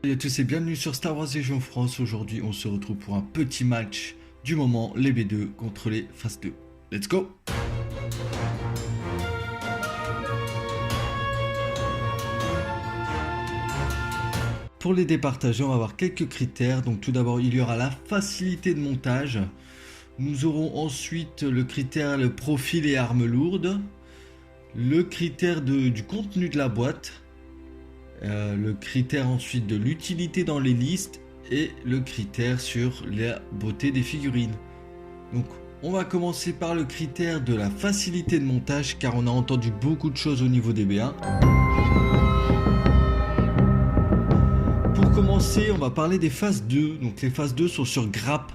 Salut à tous et bienvenue sur Star Wars Légion France. Aujourd'hui, on se retrouve pour un petit match du moment, les B2 contre les Phase 2. Let's go! Pour les départager, on va avoir quelques critères. Donc tout d'abord, il y aura la facilité de montage. Nous aurons ensuite le critère le profil et armes lourdes. Le critère du contenu de la boîte. Le critère ensuite de l'utilité dans les listes et le critère sur la beauté des figurines. Donc on va commencer par le critère de la facilité de montage car on a entendu beaucoup de choses au niveau des B1. Pour commencer, on va parler des phases 2. Donc les phases 2 sont sur grappe.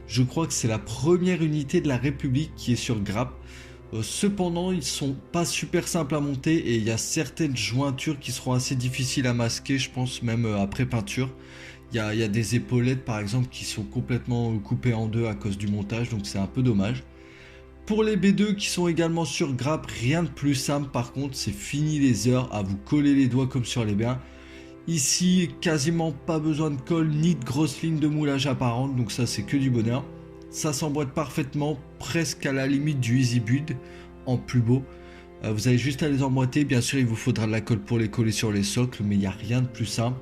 Je crois que c'est la première unité de la République qui est sur grappe. Cependant, ils sont pas super simples à monter et il y a certaines jointures qui seront assez difficiles à masquer, je pense même après peinture. Il y a des épaulettes par exemple qui sont complètement coupées en deux à cause du montage, donc c'est un peu dommage. Pour les B2 qui sont également sur grappe, rien de plus simple par contre, c'est fini les heures à vous coller les doigts comme sur les B1. Ici, quasiment pas besoin de colle ni de grosses lignes de moulage apparentes, donc ça c'est que du bonheur. Ça s'emboîte parfaitement, presque à la limite du Easy Build, en plus beau. Vous avez juste à les emboîter, bien sûr il vous faudra de la colle pour les coller sur les socles, mais il n'y a rien de plus simple.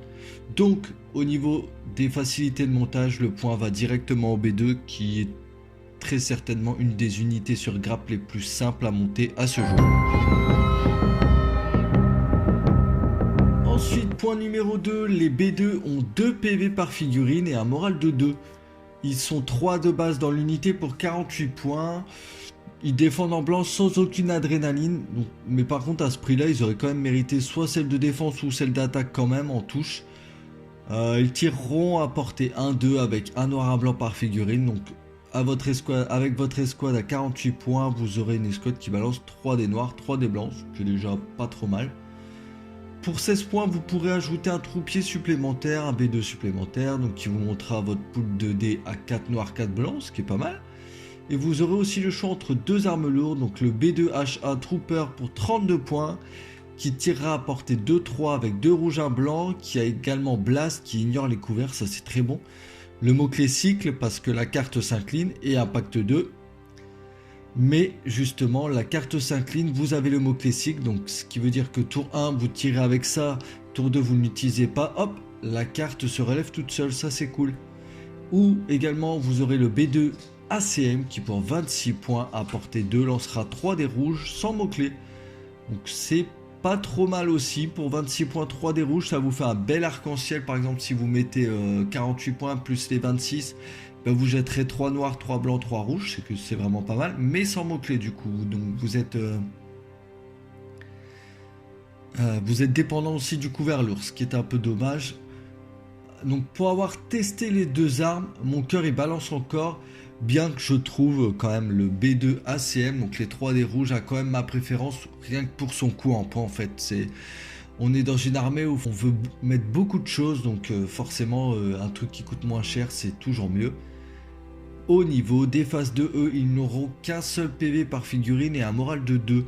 Donc au niveau des facilités de montage, le point va directement au B2 qui est très certainement une des unités sur grappe les plus simples à monter à ce jour. Ensuite, point numéro 2, les B2 ont 2 PV par figurine et un moral de 2. Ils sont 3 de base dans l'unité pour 48 points. Ils défendent en blanc sans aucune adrénaline. Donc, mais par contre, à ce prix-là, ils auraient quand même mérité soit celle de défense ou celle d'attaque quand même en touche. Ils tireront à portée 1-2 avec un noir à blanc par figurine. Donc avec votre escouade à 48 points, vous aurez une escouade qui balance 3 des noirs, 3 des blancs, ce qui est déjà pas trop mal. Pour 16 points, vous pourrez ajouter un troupier supplémentaire, un B2 supplémentaire, donc qui vous montrera votre pool de dés à 4 noirs, 4 blancs, ce qui est pas mal. Et vous aurez aussi le choix entre 2 armes lourdes, donc le B2H1 Trooper pour 32 points, qui tirera à portée 2-3 avec 2 rouges, 1 blanc, qui a également Blast, qui ignore les couverts, ça c'est très bon. Le mot-clé cycle, parce que la carte s'incline, et Impact 2. Mais justement, la carte s'incline, vous avez le mot-clé cycle, donc ce qui veut dire que tour 1, vous tirez avec ça, tour 2, vous ne l'utilisez pas, hop, la carte se relève toute seule, ça c'est cool. Ou également, vous aurez le B2 ACM qui pour 26 points à portée 2 lancera 3 des rouges sans mot-clé. Donc c'est pas trop mal aussi, pour 26 points 3 des rouges, ça vous fait un bel arc-en-ciel, par exemple si vous mettez 48 points plus les 26, ben vous jetterez 3 noirs, 3 blancs, 3 rouges, c'est que c'est vraiment pas mal, mais sans mot-clé du coup, donc vous êtes dépendant aussi du couvert lourd, ce qui est un peu dommage. Donc pour avoir testé les deux armes, mon cœur il balance encore, bien que je trouve quand même le B2 ACM, donc les 3 des rouges, a quand même ma préférence, rien que pour son coût en points en fait. On est dans une armée où on veut mettre beaucoup de choses, donc forcément un truc qui coûte moins cher c'est toujours mieux. Au niveau des phases 2, ils n'auront qu'un seul PV par figurine et un moral de 2.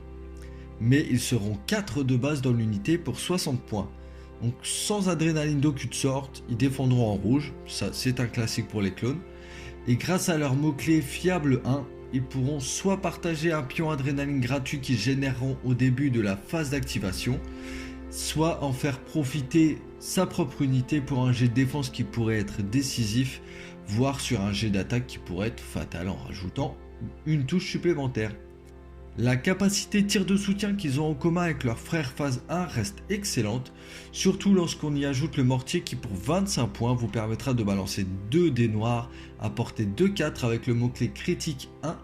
Mais ils seront 4 de base dans l'unité pour 60 points. Donc sans adrénaline d'aucune sorte, ils défendront en rouge, ça c'est un classique pour les clones. Et grâce à leur mot-clé fiable 1, ils pourront soit partager un pion adrénaline gratuit qu'ils généreront au début de la phase d'activation, soit en faire profiter sa propre unité pour un jet de défense qui pourrait être décisif, voire sur un jet d'attaque qui pourrait être fatal en rajoutant une touche supplémentaire. La capacité tir de soutien qu'ils ont en commun avec leur frère phase 1 reste excellente, surtout lorsqu'on y ajoute le mortier qui pour 25 points vous permettra de balancer 2 dés noirs à portée 2-4 avec le mot-clé critique 1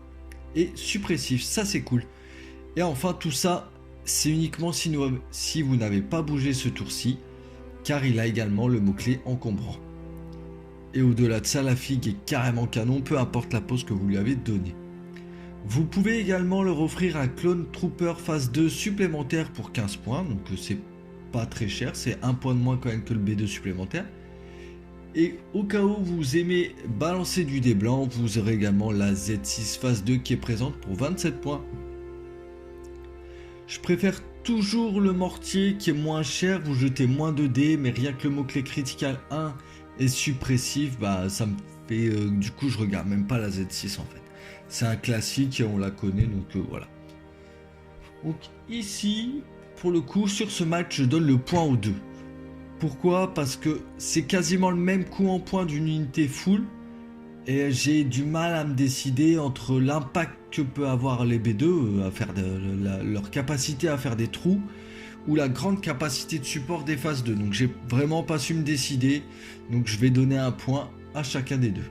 et suppressif, ça c'est cool. Et enfin tout ça, c'est uniquement si vous n'avez pas bougé ce tour-ci, car il a également le mot-clé encombrant. Et au-delà de ça, la figue est carrément canon, peu importe la pose que vous lui avez donnée. Vous pouvez également leur offrir un clone Trooper phase 2 supplémentaire pour 15 points, donc c'est pas très cher, c'est 1 point de moins quand même que le B2 supplémentaire. Et au cas où vous aimez balancer du dé blanc, vous aurez également la Z6 phase 2 qui est présente pour 27 points. Je préfère toujours le mortier qui est moins cher, vous jetez moins de dés, mais rien que le mot-clé critical 1 et suppressif, bah ça me fait... du coup je regarde même pas la Z6 en fait. C'est un classique et on la connaît, donc voilà. Donc ici, pour le coup, sur ce match, je donne le point aux deux. Pourquoi? Parce que c'est quasiment le même coup en point d'une unité full. Et j'ai du mal à me décider entre l'impact que peut avoir les B2, à faire leur capacité à faire des trous, ou la grande capacité de support des phases 2. Donc j'ai vraiment pas su me décider. Donc je vais donner un point à chacun des deux.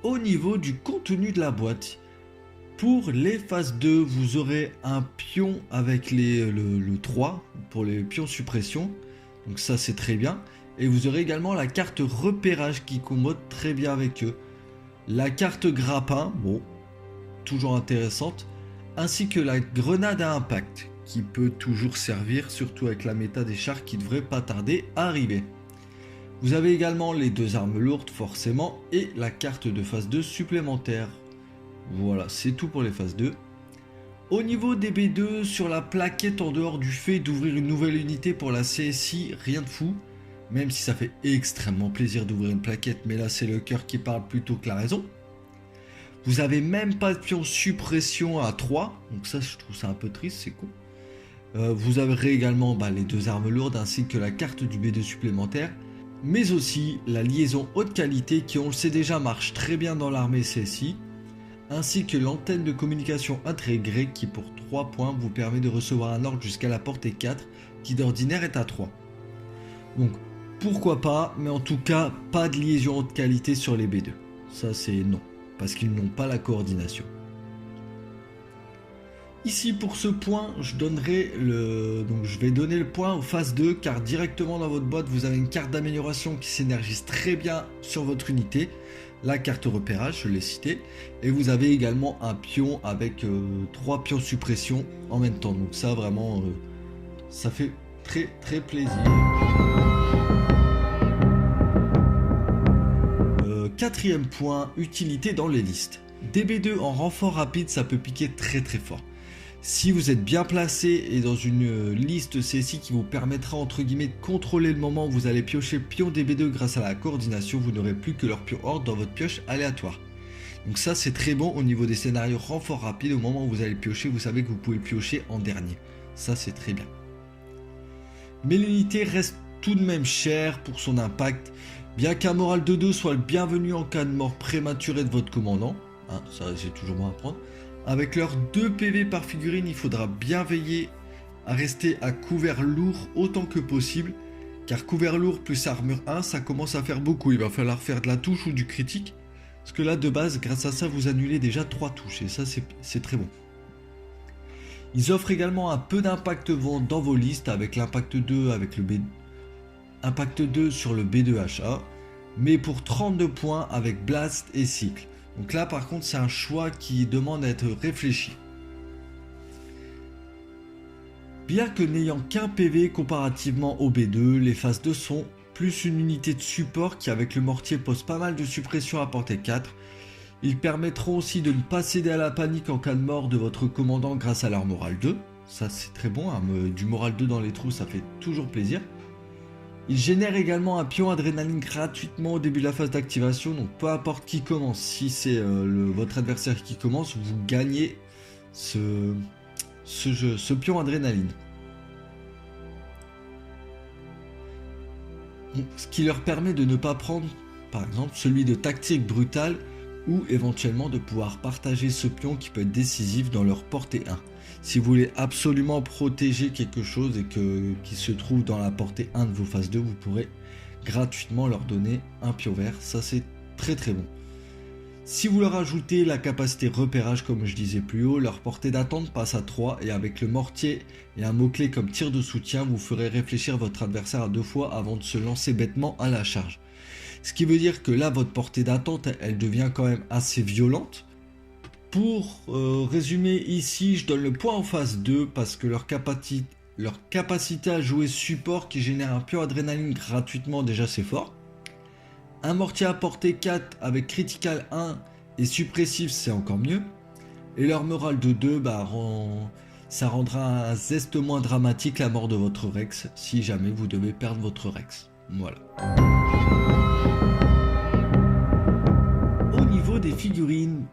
Au niveau du contenu de la boîte, pour les phases 2, vous aurez un pion avec le 3 pour les pions suppression. Donc ça c'est très bien. Et vous aurez également la carte repérage qui commode très bien avec eux. La carte grappin, bon, toujours intéressante. Ainsi que la grenade à impact qui peut toujours servir, surtout avec la méta des chars qui devrait pas tarder à arriver. Vous avez également les deux armes lourdes forcément et la carte de phase 2 supplémentaire. Voilà, c'est tout pour les phases 2. Au niveau des B2, sur la plaquette, en dehors du fait d'ouvrir une nouvelle unité pour la CSI, rien de fou. Même si ça fait extrêmement plaisir d'ouvrir une plaquette, mais là c'est le cœur qui parle plutôt que la raison. Vous avez même pas de pion suppression à 3, donc ça je trouve ça un peu triste, c'est cool. Vous aurez également les deux armes lourdes ainsi que la carte du B2 supplémentaire, mais aussi la liaison haute qualité qui on le sait déjà marche très bien dans l'armée CSI, ainsi que l'antenne de communication intégrée qui pour 3 points vous permet de recevoir un ordre jusqu'à la portée 4 qui d'ordinaire est à 3. Donc pourquoi pas, mais en tout cas pas de liaison haute qualité sur les B2. Ça c'est non, parce qu'ils n'ont pas la coordination. Ici pour ce point, je vais donner le point aux phases 2 car directement dans votre boîte vous avez une carte d'amélioration qui s'énergise très bien sur votre unité. La carte repérage, je l'ai cité, et vous avez également un pion avec 3 pions suppression en même temps. Donc ça vraiment, ça fait très très plaisir. Quatrième point, utilité dans les listes. DB2 en renfort rapide, ça peut piquer très très fort. Si vous êtes bien placé et dans une liste CSI qui vous permettra entre guillemets de contrôler le moment où vous allez piocher pion DB2 grâce à la coordination, vous n'aurez plus que leur pion horde dans votre pioche aléatoire. Donc ça c'est très bon au niveau des scénarios renfort rapide, au moment où vous allez piocher, vous savez que vous pouvez piocher en dernier. Ça c'est très bien. Mais l'unité reste tout de même chère pour son impact, bien qu'un moral de 2 soit le bienvenu en cas de mort prématurée de votre commandant, hein, ça c'est toujours bon à prendre. Avec leurs 2 PV par figurine, il faudra bien veiller à rester à couvert lourd autant que possible, car couvert lourd plus armure 1, ça commence à faire beaucoup. Il va falloir faire de la touche ou du critique, parce que là de base, grâce à ça, vous annulez déjà 3 touches, et ça c'est très bon. Ils offrent également un peu d'impact vent dans vos listes, avec l'impact 2 avec le impact 2 sur le B2HA, mais pour 32 points avec Blast et Cycle. Donc là par contre c'est un choix qui demande à être réfléchi. Bien que n'ayant qu'un PV comparativement au B2, les phases 2 sont plus une unité de support qui avec le mortier pose pas mal de suppression à portée 4. Ils permettront aussi de ne pas céder à la panique en cas de mort de votre commandant grâce à leur moral 2. Ça c'est très bon, hein, du moral 2 dans les trous ça fait toujours plaisir. Il génère également un pion adrénaline gratuitement au début de la phase d'activation, donc peu importe qui commence, si c'est votre adversaire qui commence, vous gagnez ce pion adrénaline. Donc, ce qui leur permet de ne pas prendre, par exemple, celui de tactique brutale, ou éventuellement de pouvoir partager ce pion qui peut être décisif dans leur portée 1. Si vous voulez absolument protéger quelque chose et qui se trouve dans la portée 1 de vos phases 2, vous pourrez gratuitement leur donner un pion vert. Ça c'est très très bon. Si vous leur ajoutez la capacité repérage comme je disais plus haut, leur portée d'attente passe à 3 et avec le mortier et un mot-clé comme tir de soutien, vous ferez réfléchir votre adversaire à 2 fois avant de se lancer bêtement à la charge. Ce qui veut dire que là votre portée d'attente elle devient quand même assez violente. Pour résumer ici, je donne le point en phase 2 parce que leur capacité à jouer support qui génère un pion adrénaline gratuitement, déjà c'est fort. Un mortier à portée 4 avec critical 1 et suppressif, c'est encore mieux. Et leur morale de 2, ça rendra un zeste moins dramatique la mort de votre Rex, si jamais vous devez perdre votre Rex. Voilà. Au niveau des figurines,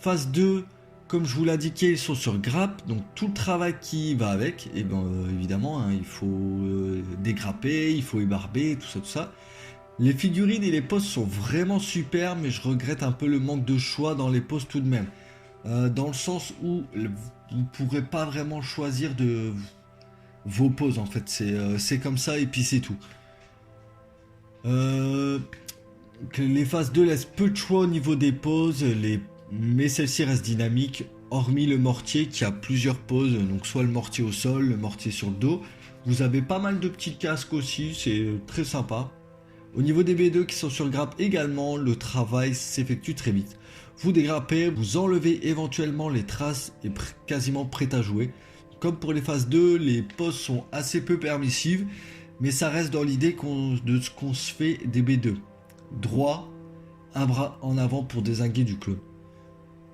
phase 2, comme je vous l'indiquais, ils sont sur grappe, donc tout le travail qui va avec, et évidemment, hein, il faut dégrapper, il faut ébarber, tout ça. Les figurines et les poses sont vraiment super, mais je regrette un peu le manque de choix dans les poses tout de même. Dans le sens où vous ne pourrez pas vraiment choisir de vos poses en fait, c'est comme ça et puis c'est tout. Que les phases 2 laissent peu de choix au niveau des poses, mais celle-ci reste dynamique, hormis le mortier qui a plusieurs poses, donc soit le mortier au sol, le mortier sur le dos. Vous avez pas mal de petits casques aussi, c'est très sympa. Au niveau des B2 qui sont sur grappe également, le travail s'effectue très vite. Vous dégrappez, vous enlevez éventuellement les traces et quasiment prêt à jouer. Comme pour les phases 2, les poses sont assez peu permissives, mais ça reste dans l'idée de ce qu'on se fait des B2. Droit, un bras en avant pour dézinguer du clone.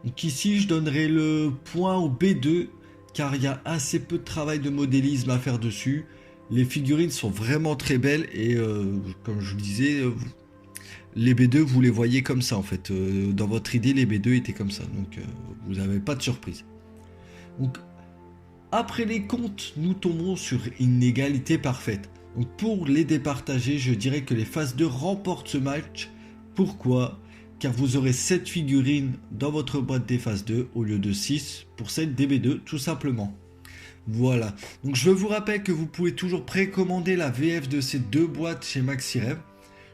Donc ici, je donnerai le point au B2, car il y a assez peu de travail de modélisme à faire dessus. Les figurines sont vraiment très belles et comme je le disais, les B2 vous les voyez comme ça en fait. Dans votre idée, les B2 étaient comme ça, donc vous n'avez pas de surprise. Donc après les comptes, nous tombons sur une égalité parfaite. Donc pour les départager, je dirais que les phases 2 remportent ce match. Pourquoi ? Car vous aurez 7 figurines dans votre boîte des phases 2 au lieu de 6 pour cette DB2 tout simplement. Voilà, donc je vous rappelle que vous pouvez toujours précommander la VF de ces deux boîtes chez MaxiRev.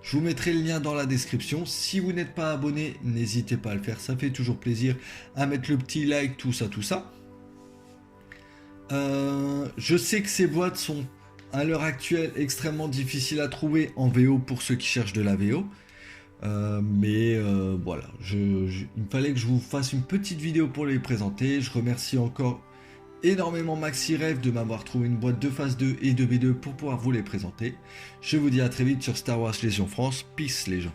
Je vous mettrai le lien dans la description. Si vous n'êtes pas abonné, n'hésitez pas à le faire, ça fait toujours plaisir, à mettre le petit like, tout ça. Je sais que ces boîtes sont à l'heure actuelle extrêmement difficiles à trouver en VO pour ceux qui cherchent de la VO. Voilà, il me fallait que je vous fasse une petite vidéo pour les présenter. Je remercie encore énormément MaxiRev de m'avoir trouvé une boîte de phase 2 et de B2 pour pouvoir vous les présenter. Je vous dis à très vite sur Star Wars Légion France. Peace les gens.